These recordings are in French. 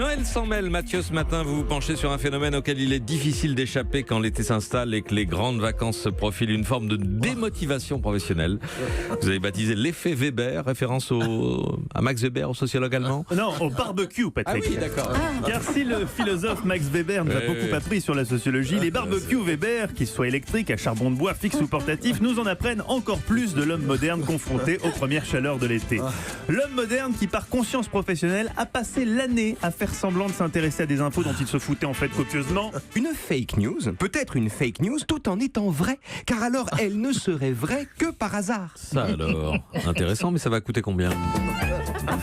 Noël sans mêle, Mathieu, ce matin, vous vous penchez sur un phénomène auquel il est difficile d'échapper quand l'été s'installe et que les grandes vacances se profilent, une forme de démotivation professionnelle. Vous avez baptisé l'effet Weber, référence à Max Weber, au sociologue allemand. Non, au barbecue, Patrick. Ah oui, d'accord. Car si le philosophe Max Weber nous a beaucoup appris sur la sociologie, les barbecues Weber, qu'ils soient électriques, à charbon de bois, fixes ou portatifs, nous en apprennent encore plus de l'homme moderne confronté aux premières chaleurs de l'été. L'homme moderne qui, par conscience professionnelle, a passé l'année à faire semblant de s'intéresser à des infos dont il se foutait en fait copieusement. Une fake news peut être une fake news tout en étant vraie, car alors elle ne serait vraie que par hasard. Ça alors, intéressant, mais ça va coûter combien ?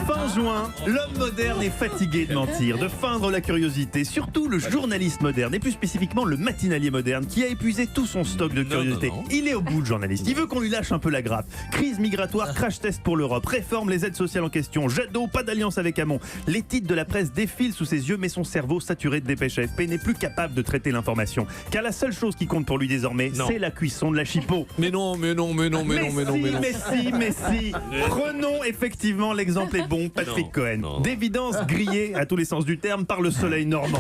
Fin juin, l'homme moderne est fatigué de mentir, de feindre la curiosité, surtout le journaliste moderne, et plus spécifiquement le matinalier moderne, qui a épuisé tout son stock de curiosité. Non. Il est au bout, le journaliste. Il veut qu'on lui lâche un peu la grappe. Crise migratoire, crash test pour l'Europe, réforme les aides sociales en question, Jadot, pas d'alliance avec Hamon. Les titres de la presse défilent sous ses yeux, mais son cerveau, saturé de dépêches AFP, n'est plus capable de traiter l'information. Car la seule chose qui compte pour lui désormais, c'est la cuisson de la chipot. Mais non. Mais si. Prenons effectivement l'exemple est bon, Patrick Cohen. D'évidence grillée, à tous les sens du terme, par le soleil normand.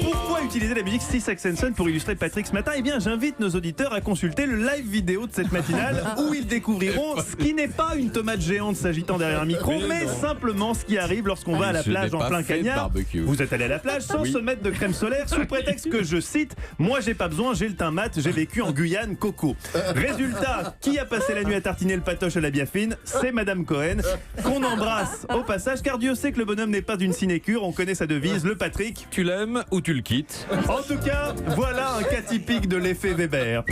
Pourquoi utiliser la musique Six Saxenson pour illustrer Patrick ce matin? Eh bien, j'invite nos auditeurs à consulter le live vidéo de cette matinale où ils découvriront ce qui n'est pas une tomate géante s'agitant derrière un micro, mais simplement ce qui arrive lorsqu'on va à la plage en plein cagnard. Vous êtes allé à la plage sans se mettre de crème solaire sous prétexte que, je cite, moi j'ai pas besoin, j'ai le teint mat, j'ai vécu en Guyane, coco. Résultat, qui a passé la nuit à tartiner le patoche à la biafine? C'est Madame Cohen, qu'on embrasse au passage, car Dieu sait que le bonhomme n'est pas une sinécure, on connaît sa devise, le Patrick. Tu l'aimes ou tu le quittes ? En tout cas, voilà un cas typique de l'effet Weber.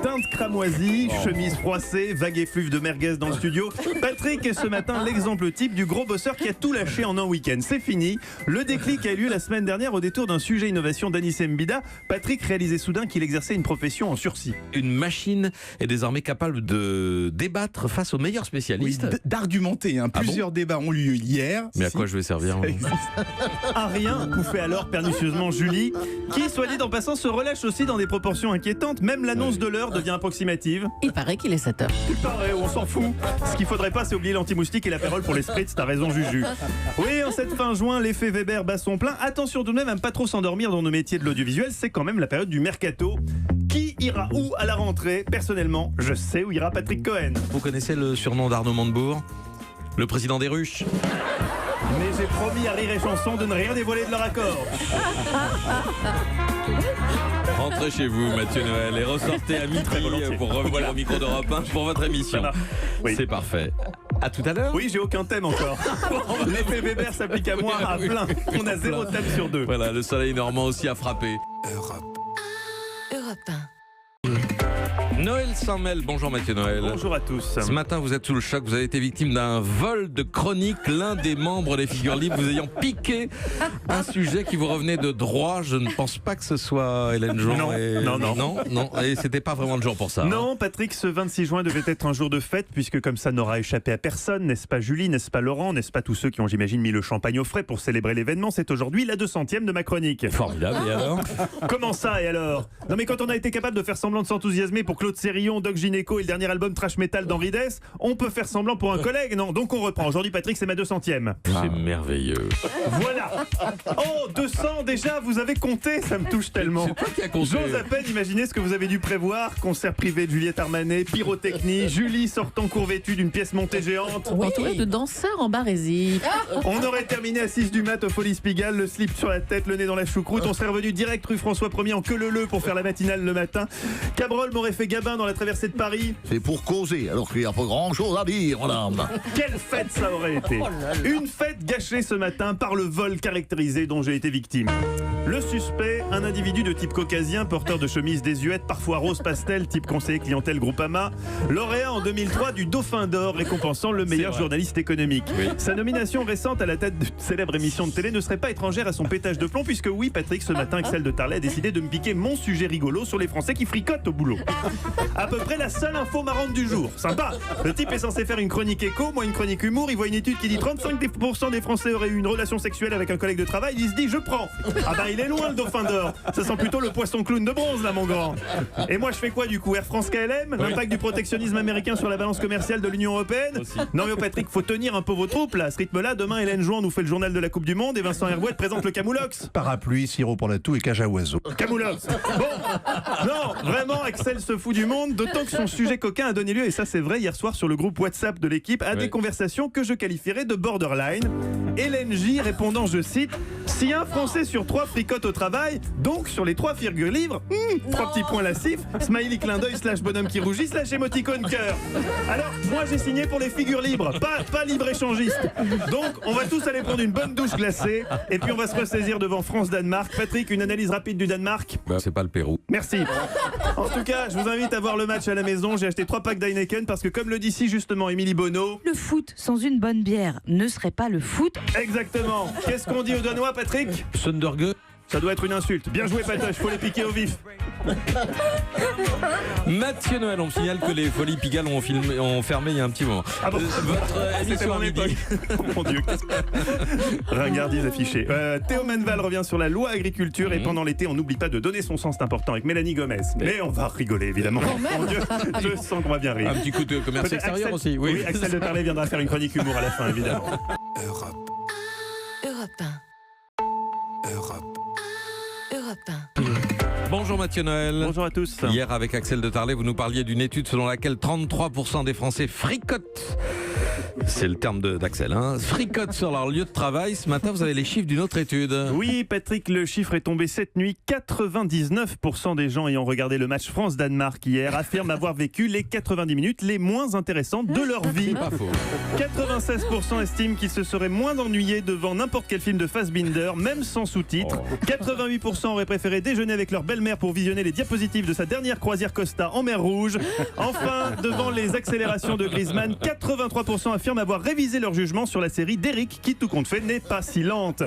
Teinte cramoisie, chemise froissée, vague effluve de merguez dans le studio. Patrick est ce matin l'exemple type du gros bosseur qui a tout lâché en un week-end. C'est fini. Le déclic a eu lieu la semaine dernière au détour d'un sujet innovation d'Anis Mbida. Patrick réalisait soudain qu'il exerçait une profession en sursis. Une machine est désormais capable de débattre face aux meilleurs spécialistes. Oui, d'argumenter. Plusieurs débats ont lieu hier. Mais à quoi je vais servir ? À rien, pouffait alors pernicieusement Julie, qui, soit dit en passant, se relâche aussi dans des proportions inquiétantes. Même l'annonce de l'heure devient approximative. Il paraît qu'il est 7h. Il paraît, on s'en fout. Ce qu'il faudrait pas, c'est oublier l'anti-moustique et l'apérole pour les spritz, t'as raison Juju. Oui, en cette fin juin, l'effet Weber bat son plein. Attention tout de même à ne pas trop s'endormir dans nos métiers de l'audiovisuel, c'est quand même la période du mercato. Qui ira où à la rentrée? Personnellement, je sais où ira Patrick Cohen. Vous connaissez le surnom d'Arnaud Montebourg ? Le président des ruches. Mais j'ai promis à Rire et Chanson de ne rien dévoiler de leur accord. Rentrez chez vous, Mathieu Noël, et ressortez à midi pour revenir au micro d'Europe 1 pour votre émission. Oui. C'est parfait. À tout à l'heure. Oui, j'ai aucun thème encore. L'effet Weber s'applique à moi à plein. On a 0 thème sur 2. Voilà, le soleil normand aussi a frappé. Europe 1. Noël sans mêle, bonjour Mathieu Noël. Bonjour à tous. Ce matin, vous êtes sous le choc, vous avez été victime d'un vol de chronique, l'un des membres des Figures Libres vous ayant piqué un sujet qui vous revenait de droit. Je ne pense pas que ce soit Hélène Jon. Non, et c'était pas vraiment le jour pour ça. Non, Patrick, ce 26 juin devait être un jour de fête, puisque comme ça n'aura échappé à personne, n'est-ce pas Julie, n'est-ce pas Laurent, n'est-ce pas tous ceux qui ont, j'imagine, mis le champagne au frais pour célébrer l'événement? C'est aujourd'hui la 200e de ma chronique. Formidable, et alors? Comment ça, et alors? Non mais quand on a été capable de faire semblant de s'enthousiasmer pour Claude Sérillon, Doc Gynéco et le dernier album trash metal d'Henri Dess, on peut faire semblant pour un collègue, non? Donc on reprend. Aujourd'hui, Patrick, c'est ma 200e. C'est merveilleux. Voilà. Oh, 200 déjà, vous avez compté, ça me touche tellement. C'est toi qui as compté. J'ose à peine imaginer ce que vous avez dû prévoir. Concert privé de Juliette Armanet, pyrotechnie, Julie sortant courvêtue d'une pièce montée géante. Entouré de danseurs en barésie. On aurait terminé à 6 du mat au Folies Pigalle, le slip sur la tête, le nez dans la choucroute. On serait revenu direct rue François 1er en queue-leu-leu pour faire la matinale le matin. Cabrol m'aurait fait Gabin dans la traversée de Paris. C'est pour causer, alors qu'il n'y a pas grand-chose à dire, madame. Quelle fête ça aurait été. Une fête gâchée ce matin par le vol caractérisé dont j'ai été victime. Le suspect, un individu de type caucasien, porteur de chemise désuète, parfois rose pastel, type conseiller clientèle Groupama, lauréat en 2003 du Dauphin d'Or, récompensant le meilleur journaliste économique. Oui. Sa nomination récente à la tête d'une célèbre émission de télé ne serait pas étrangère à son pétage de plomb, puisque oui, Patrick, ce matin, Axel de Tarlet a décidé de me piquer mon sujet rigolo sur les Français qui fricotent au boulot. À peu près la seule info marrante du jour. Sympa. Le type est censé faire une chronique éco, moi une chronique humour. Il voit une étude qui dit 35% des Français auraient eu une relation sexuelle avec un collègue de travail. Il se dit je prends. Ah bah il est loin le dauphin d'or. Ça sent plutôt le poisson clown de bronze là mon grand. Et moi je fais quoi du coup? Air France KLM? L'impact du protectionnisme américain sur la balance commerciale de l'Union Européenne? Non mais Patrick, faut tenir un peu vos troupes là. À ce rythme-là, demain Hélène Jouan nous fait le journal de la Coupe du Monde et Vincent Hervouet présente le Camoulox. Parapluie, sirop pour la toux et cage à oiseaux. Camoulox. Bon, non, vraiment Axel se fout du monde, d'autant que son sujet coquin a donné lieu, et ça c'est vrai, hier soir sur le groupe WhatsApp de l'équipe, à des conversations que je qualifierais de borderline. Hélène J répondant, je cite, si un Français sur 3 fricote au travail, donc sur les 3 livres, 3 petits points lascifs, smiley clin d'œil / bonhomme qui rougit / émoticône cœur. Alors, moi j'ai signé pour les figures libres, pas libre-échangiste. Donc, on va tous aller prendre une bonne douche glacée, et puis on va se ressaisir devant France-Danemark. Patrick, une analyse rapide du Danemark? C'est pas le Pérou. Merci. En tout cas, je vous invite à voir le match à la maison. J'ai acheté 3 packs d'Heineken parce que, comme le dit si justement Émilie Bonneau, le foot sans une bonne bière ne serait pas le foot. Exactement. Qu'est-ce qu'on dit aux Danois, Patrick? Sunderge. Ça doit être une insulte. Bien joué, Patoche, faut les piquer au vif. Mathieu Noël, on me signale que les Folies Pigalle ont fermé il y a un petit moment. Ah bon, votre c'était émission mon à midi. époque. Oh mon Dieu. Ringardise affichée. Théo Manval revient sur la loi agriculture et pendant l'été, on n'oublie pas de donner son sens important avec Mélanie Gomez. Mais on va rigoler, évidemment. Mon Dieu, je sens qu'on va bien rire. Un petit coup de commerce Peut-être extérieur Axel- aussi. Oui, Axel de Tarlet viendra faire une chronique humour à la fin, évidemment. Europe 1. Europe 1. Bonjour Mathieu Noël. Bonjour à tous. Hier avec Axel de Tarlet, vous nous parliez d'une étude selon laquelle 33% des Français fricotent. C'est le terme d'Axel, hein. Fricotent sur leur lieu de travail. Ce matin, vous avez les chiffres d'une autre étude. Oui, Patrick, le chiffre est tombé cette nuit. 99% des gens ayant regardé le match France-Danemark hier affirment avoir vécu les 90 minutes les moins intéressantes de leur vie. Pas faux. 96% estiment qu'ils se seraient moins ennuyés devant n'importe quel film de Fassbinder, même sans sous-titres. 88% auraient préféré déjeuner avec leur belle-mère pour visionner les diapositives de sa dernière croisière Costa en mer Rouge. Enfin, devant les accélérations de Griezmann, 83% affirment avoir révisé leur jugement sur la série d'Eric, qui tout compte fait n'est pas si lente.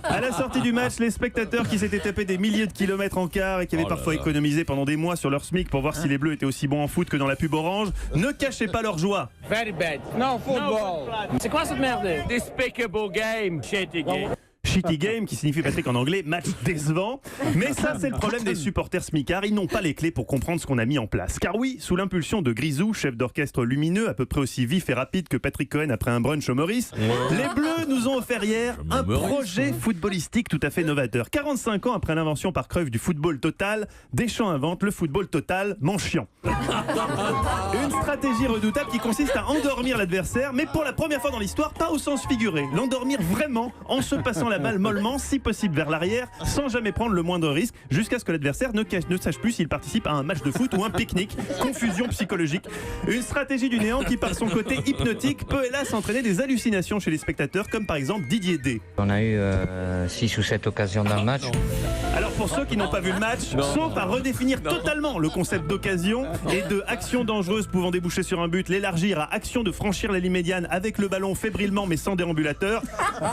À la sortie du match, les spectateurs qui s'étaient tapés des milliers de kilomètres en car et qui avaient parfois économisé pendant des mois sur leur SMIC pour voir si les Bleus étaient aussi bons en foot que dans la pub orange, ne cachaient pas leur joie. Very bad. No football. C'est quoi cette merde? Despicable game. Shitty game. Shitty game, qui signifie, Patrick, en anglais match décevant. Mais ça, c'est le problème des supporters smicards. Ils n'ont pas les clés pour comprendre ce qu'on a mis en place. Car oui, sous l'impulsion de Grisou, chef d'orchestre lumineux, à peu près aussi vif et rapide que Patrick Cohen après un brunch au Maurice, les Bleus nous ont offert hier un projet footballistique tout à fait novateur. 45 ans après l'invention par Cruyff du football total, Deschamps invente le football total manchiant. Une stratégie redoutable qui consiste à endormir l'adversaire, mais pour la première fois dans l'histoire, pas au sens figuré. L'endormir vraiment en se passant la balle mollement, si possible vers l'arrière, sans jamais prendre le moindre risque, jusqu'à ce que l'adversaire ne sache plus s'il participe à un match de foot ou un pique-nique. Confusion psychologique. Une stratégie du néant qui, par son côté hypnotique, peut hélas entraîner des hallucinations chez les spectateurs, comme par exemple Didier D. On a eu 6 ou 7 occasions dans le match. Alors pour ceux qui n'ont pas vu le match, sauf à redéfinir totalement le concept d'occasion et de action dangereuse pouvant déboucher sur un but, l'élargir à action de franchir la ligne médiane avec le ballon fébrilement mais sans déambulateur.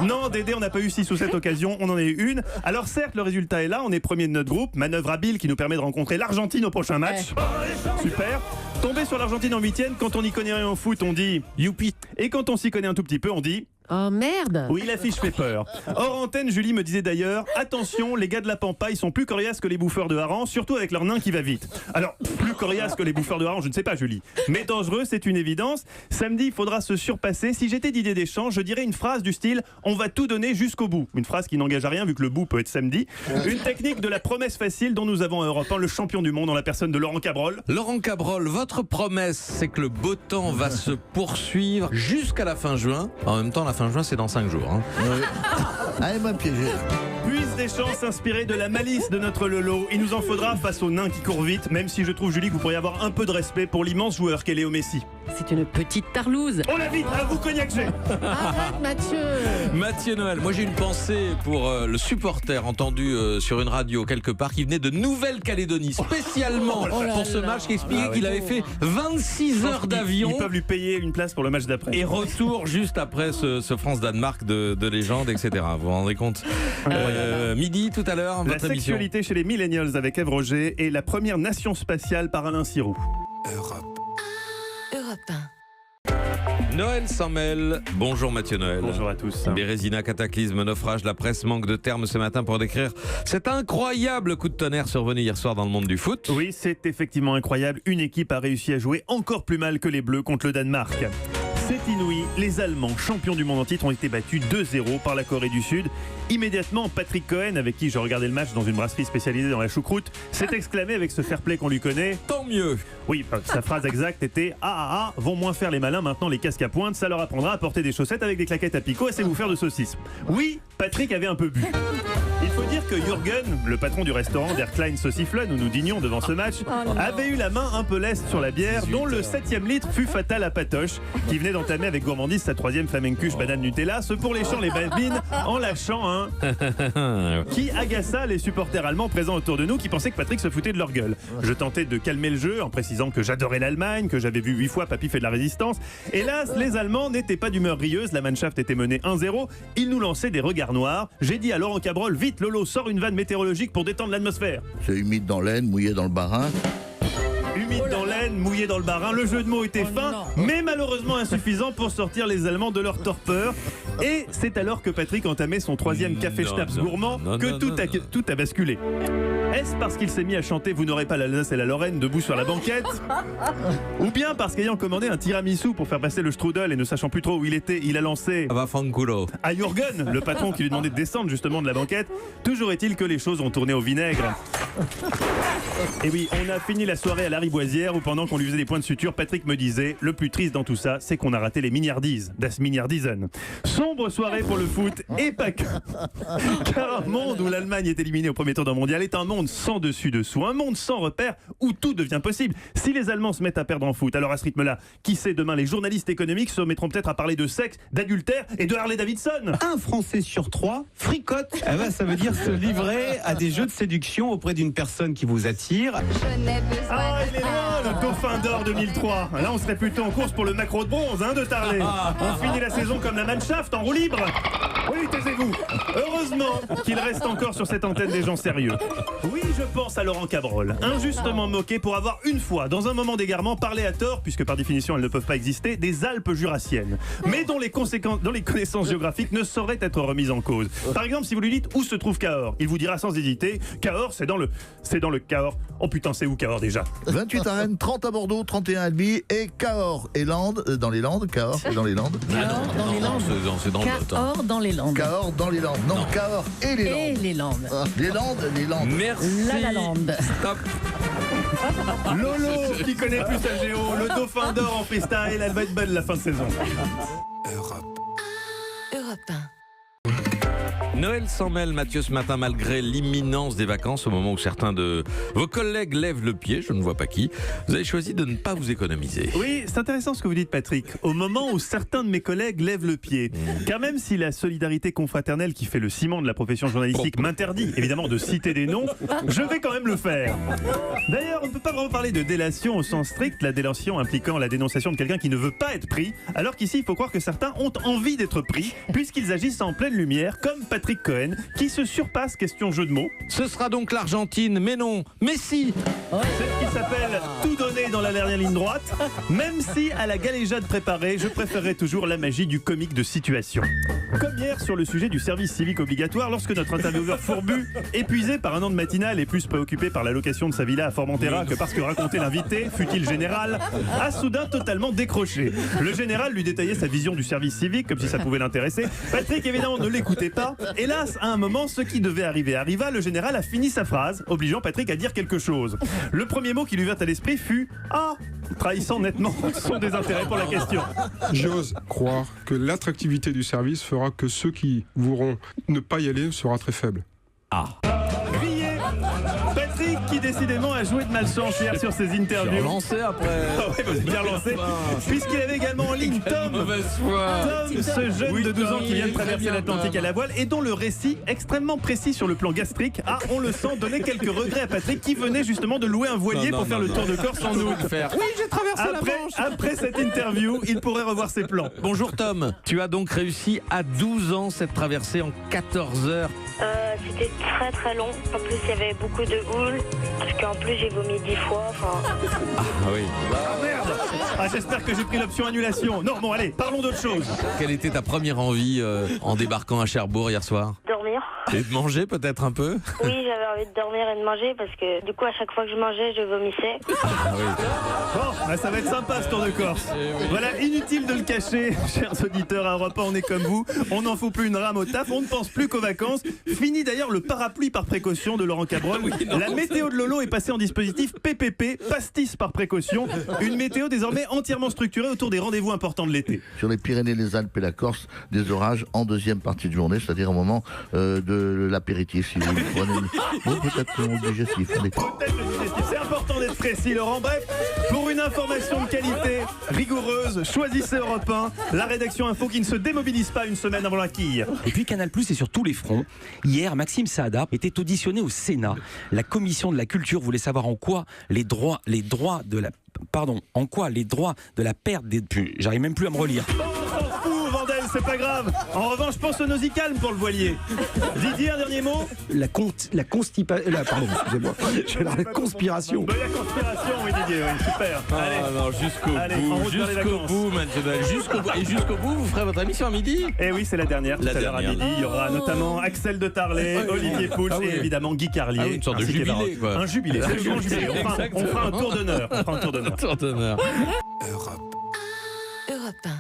Non, Dédé, on n'a pas eu 6 ou 7 occasions, on en a eu une. Alors certes, le résultat est là, on est premier de notre groupe, manœuvre habile qui nous permet de rencontrer l'Argentine au prochain match. Super. Tomber sur l'Argentine en 8e, quand on n'y connaît rien au foot, on dit youpi. Et quand on s'y connaît un tout petit peu, on dit Oh merde! oui, l'affiche fait peur. Hors antenne, Julie me disait d'ailleurs, attention, les gars de la Pampa, ils sont plus coriaces que les bouffeurs de harengs, surtout avec leur nain qui va vite. Alors, plus coriaces que les bouffeurs de harengs, je ne sais pas, Julie. Mais dangereux, c'est une évidence. Samedi, il faudra se surpasser. Si j'étais Didier Deschamps, je dirais une phrase du style « On va tout donner jusqu'au bout ». Une phrase qui n'engage à rien vu que le bout peut être samedi. Une technique de la promesse facile dont nous avons à Europe 1 le champion du monde en la personne de Laurent Cabrol. Laurent Cabrol, votre promesse, c'est que le beau temps va se poursuivre jusqu'à la fin juin. En même temps, la fin juin, c'est dans 5 jours. Hein. Allez, m'a piégé. Puisse Deschamps s'inspirer de la malice de notre Lolo. Il nous en faudra face au nain qui court vite, même si je trouve, Julie, que vous pourriez avoir un peu de respect pour l'immense joueur qu'est Léo Messi. C'est une petite tarlouse. On l'a vite, à vous Cognac G. Arrête, Mathieu. Mathieu Noël, moi j'ai une pensée pour le supporter entendu sur une radio quelque part qui venait de Nouvelle-Calédonie spécialement pour ce match, qui expliquait qu'il avait fait 26 heures d'avion. Ils peuvent lui payer une place pour le match d'après. Et retour juste après ce France-Danemark de légende, etc. Vous vous rendez compte midi tout à l'heure, La votre émission. sexualité chez les millennials avec Ève Roger et la première nation spatiale par Alain Sirou. Europe 1. Noël s'en mêle. Bonjour Mathieu Noël. Bonjour à tous. Bérésina, cataclysme, naufrage, la presse manque de termes ce matin pour décrire cet incroyable coup de tonnerre survenu hier soir dans le monde du foot. Oui, c'est effectivement incroyable. Une équipe a réussi à jouer encore plus mal que les Bleus contre le Danemark. C'est inouï, les Allemands, champions du monde en titre, ont été battus 2-0 par la Corée du Sud. Immédiatement, Patrick Cohen, avec qui je regardais le match dans une brasserie spécialisée dans la choucroute, s'est exclamé avec ce fair play qu'on lui connaît. Tant mieux. Oui, sa phrase exacte était « Ah, vont moins faire les malins maintenant les casques à pointe, ça leur apprendra à porter des chaussettes avec des claquettes à picot et c'est vous faire de saucisses. » Oui, Patrick avait un peu bu. Il faut dire que Jürgen, le patron du restaurant Der Klein Sauciflun où nous dînions devant ce match, avait eu la main un peu leste sur la bière, dont le 7e litre fut fatal à Patoche, qui venait d'entamer avec gourmandise sa 3e flamencuche banane Nutella, ce pour léchant les babines en lâchant un qui agaça les supporters allemands présents autour de nous qui pensaient que Patrick se foutait de leur gueule. Je tentais de calmer le jeu en précisant que j'adorais l'Allemagne, que j'avais vu 8 fois Papy fait de la résistance. Hélas, les Allemands n'étaient pas d'humeur rieuse, la Mannschaft était menée 1-0, ils nous lançaient des regards noirs. J'ai dit à Laurent Cabrol, vite Lolo, sors une vanne météorologique pour détendre l'atmosphère. C'est humide dans l'aine, mouillé dans le barin. Humide dans l'aine, mouillé dans le barin, le jeu de mots était fin, mais malheureusement insuffisant pour sortir les Allemands de leur torpeur. Et c'est alors que Patrick entamait son 3e café Schnaps gourmand que tout a basculé. Est-ce parce qu'il s'est mis à chanter « Vous n'aurez pas l'Alsace et la Lorraine debout sur la banquette » ou bien parce qu'ayant commandé un tiramisu pour faire passer le strudel et ne sachant plus trop où il était, il a lancé à Jürgen, le patron qui lui demandait de descendre justement de la banquette. Toujours est-il que les choses ont tourné au vinaigre. Et oui, on a fini la soirée à la Riboisière où pendant qu'on lui faisait des points de suture, Patrick me disait « Le plus triste dans tout ça, c'est qu'on a raté les Milliardies, das Milliardisen ». Sombre soirée pour le foot et pas que. Car un monde où l'Allemagne est éliminée au premier tour d'un mondial est un monde sans dessus-dessous, un monde sans repères où tout devient possible. Si les Allemands se mettent à perdre en foot, alors à ce rythme-là, qui sait, demain les journalistes économiques se mettront peut-être à parler de sexe, d'adultère et de Harley Davidson. Un Français sur 3 fricote. Eh ben, ça veut dire se livrer à des jeux de séduction auprès d'une personne qui vous attire. Ah, il est loin, le Dauphin d'or 2003. Là, on serait plutôt en course pour le Macro de bronze, de Tarlet. On finit la saison comme la Mannschaft en roue libre. Oui, taisez-vous. Heureusement qu'il reste encore sur cette antenne des gens sérieux. Oui, je pense à Laurent Cabrol, injustement moqué pour avoir une fois, dans un moment d'égarement, parlé à tort, puisque par définition elles ne peuvent pas exister, des Alpes jurassiennes, mais dont les connaissances géographiques ne sauraient être remises en cause. Par exemple, si vous lui dites où se trouve Cahors, il vous dira sans hésiter, Cahors, c'est dans le Cahors. Oh putain, c'est où Cahors déjà? 28 à Rennes, 30 à Bordeaux, 31 à Albi et Cahors et Landes, dans les Landes, Cahors et dans les Landes. Cahors dans les Landes. C'est dans le Lot. Cahors dans les Landes. Cahors dans les Landes. Non, Cahors et les Landes. Et les Landes. Ah, les Landes. Merci. La Lande. Stop. Lolo, qui connaît plus sa géo, le Dauphin d'or en freestyle, elle va être belle la fin de saison. Europe 1. Noël s'en mêle, Mathieu, ce matin, malgré l'imminence des vacances, au moment où certains de vos collègues lèvent le pied, je ne vois pas qui, vous avez choisi de ne pas vous économiser. Oui, c'est intéressant ce que vous dites, Patrick. Au moment où certains de mes collègues lèvent le pied. Car même si la solidarité confraternelle qui fait le ciment de la profession journalistique m'interdit, évidemment, de citer des noms, je vais quand même le faire. D'ailleurs, on ne peut pas vraiment parler de délation au sens strict, la délation impliquant la dénonciation de quelqu'un qui ne veut pas être pris, alors qu'ici, il faut croire que certains ont envie d'être pris, puisqu'ils agissent en pleine lumière, comme Patrick Cohen, qui se surpasse, question jeu de mots. Ce sera donc l'Argentine, mais non, mais si. Celle qui s'appelle tout donner dans la dernière ligne droite, même si à la galéjade préparée, je préférerais toujours la magie du comique de situation. Comme hier sur le sujet du service civique obligatoire, lorsque notre intervieweur fourbu, épuisé par un an de matinale et plus préoccupé par la location de sa villa à Formentera que parce que racontait l'invité, fut-il général, a soudain totalement décroché. Le général lui détaillait sa vision du service civique comme si ça pouvait l'intéresser. Patrick évidemment ne l'écoutait pas. Hélas, à un moment, ce qui devait arriver arriva. Le général a fini sa phrase, obligeant Patrick à dire quelque chose. Le premier mot qui lui vint à l'esprit fut « Ah !» trahissant nettement son désintérêt pour la question. J'ose croire que l'attractivité du service fera que ceux qui voudront ne pas y aller sera très faible. Grillé, Patrick qui décidément a joué de malchance hier sur ses interviews. Lancé après. Ah ouais, vous êtes bien lancé. Puisqu'il avait également en ligne Tom. Tom, ce jeune de 12 ans qui vient de traverser l'Atlantique à la voile et dont le récit, extrêmement précis sur le plan gastrique, a, on le sent, donné quelques regrets à Patrick qui venait justement de louer un voilier pour faire le tour de Corse en août. Oui, j'ai traversé la Manche. Après cette interview, il pourrait revoir ses plans. Bonjour Tom, tu as donc réussi à 12 ans cette traversée en 14 heures. C'était très très long. En plus, il y avait beaucoup de houle. Parce qu'en plus, j'ai vomi 10 fois. Ah oui. Ah merde. Ah, j'espère que j'ai pris l'option annulation. Non, bon, allez, parlons d'autre chose. Quelle était ta première envie en débarquant à Cherbourg hier soir? Dormir. Et de manger peut-être un peu? Oui, j'avais envie de dormir et de manger parce que du coup, à chaque fois que je mangeais, je vomissais. Ah oui. Bon, bah, ça va être sympa ce tour de Corse. Voilà, inutile de le cacher, chers auditeurs, à Europe 1, on est comme vous. On n'en fout plus une rame au taf, on ne pense plus qu'aux vacances. Fini d'ailleurs le parapluie par précaution de Laurent Cabrol. La météo de Lolo est passée en dispositif PPP, pastis par précaution. Une météo désormais entièrement structurée autour des rendez-vous importants de l'été. Sur les Pyrénées, les Alpes et la Corse, des orages en deuxième partie de journée, c'est-à-dire au moment de l'apéritif, si vous prenez. Bon, peut-être le digestif. Allez. Peut-être le digestif. C'est important d'être précis, Laurent. Bref, pour une information de qualité, rigoureuse, choisissez Europe 1, la rédaction info qui ne se démobilise pas une semaine avant la quille. Et puis Canal+ est sur tous les fronts. Hier, Maxime Saada était auditionné au Sénat. La commission de la culture voulait savoir en quoi les droits de la perte des... J'arrive même plus à me relire. On s'en fout, Vandel, c'est pas grave. En revanche, pense au nausicalme pour le voilier. Didier, un dernier mot? La conspiration. La conspiration. La conspiration, oui, Didier, oui, super. Allez. Ah non, jusqu'au bout maintenant. Et jusqu'au bout, vous ferez votre émission à midi? Eh oui, c'est la dernière, tout à l'heure à midi. Il y aura notamment Axel de Tarlet, Olivier Pouls et évidemment Guy Carlier. Une sorte de jubilé, quoi. Un jubilé, c'est le grand jubilé. On fera un tour d'honneur. Tour d'honneur. Europe 1.